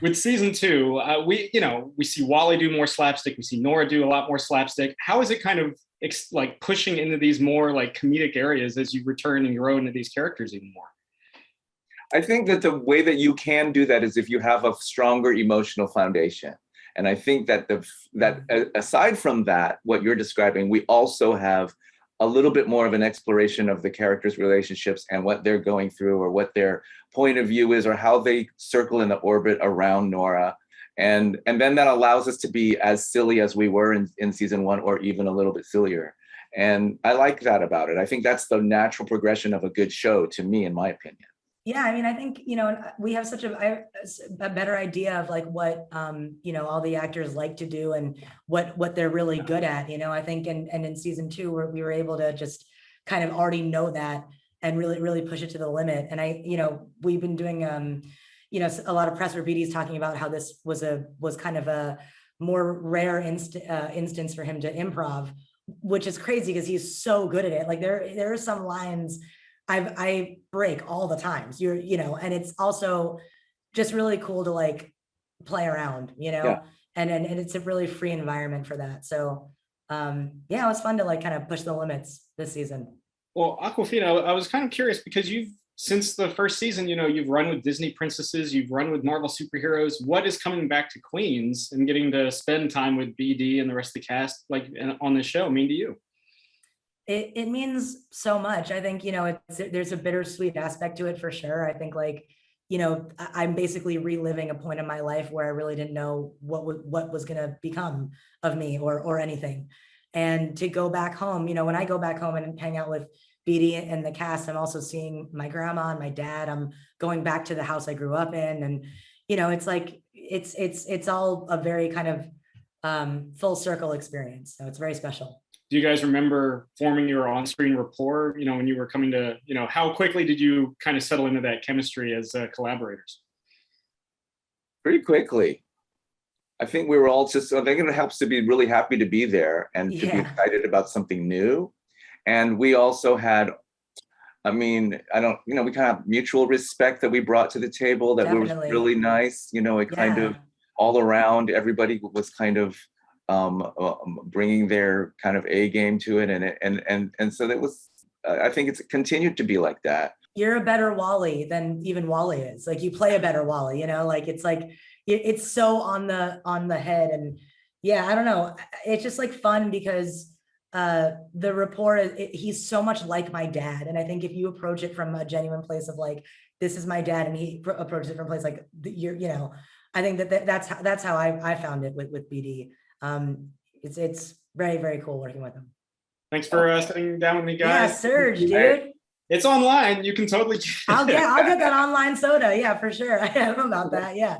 with season two, we see Wally do more slapstick. We see Nora do a lot more slapstick. How is it kind of like pushing into these more like comedic areas as you return and grow into these characters even more? I think that the way that you can do that is if you have a stronger emotional foundation. And I think that aside from that, what you're describing, we also have a little bit more of an exploration of the characters' relationships and what they're going through or what their point of view is or how they circle in the orbit around Nora. And then that allows us to be as silly as we were in season one or even a little bit sillier. And I like that about it. I think that's the natural progression of a good show to me, in my opinion. Yeah, I mean, I think, we have such a better idea of like what, all the actors like to do and what they're really good at, I think, and in season two, where we were able to just kind of already know that and really, really push it to the limit. And we've been doing, a lot of press where BD's talking about how this was kind of a more rare instance for him to improv, which is crazy because he's so good at it. Like there are some lines I break all the times, and it's also just really cool to like play around, Yeah. and it's a really free environment for that. So it was fun to like kind of push the limits this season. Well, Awkwafina, I was kind of curious because since the first season, you've run with Disney princesses, you've run with Marvel superheroes. What is coming back to Queens and getting to spend time with BD and the rest of the cast like on this show mean to you? It means so much. I think, there's a bittersweet aspect to it for sure. I think like, I'm basically reliving a point in my life where I really didn't know what was going to become of me or anything. And to go back home, when I go back home and hang out with BD and the cast, I'm also seeing my grandma and my dad. I'm going back to the house I grew up in. And, it's like, it's all a very kind of full circle experience. So it's very special. Do you guys remember forming your on-screen rapport, when you were coming to, how quickly did you kind of settle into that chemistry as collaborators? Pretty quickly. I think we were all I think it helps to be really happy to be there and to be excited about something new. And we also had, we kind of mutual respect that we brought to the table that was really nice. It kind of all around, everybody was kind of bringing their kind of A game to it, and so that was. I think it's continued to be like that. You're a better Wally than even Wally is. Like you play a better Wally, it's so on the head, and I don't know. It's just like fun because the rapport. He's so much like my dad, and I think if you approach it from a genuine place of like, this is my dad, and he approaches it from a place like I think that's how I found it with BD. It's very, very cool working with him. Thanks for sitting down with me, guys. Yeah, Serge, dude. It's online. You can totally. I'll get that online soda. Yeah, for sure. I am about that. Yeah.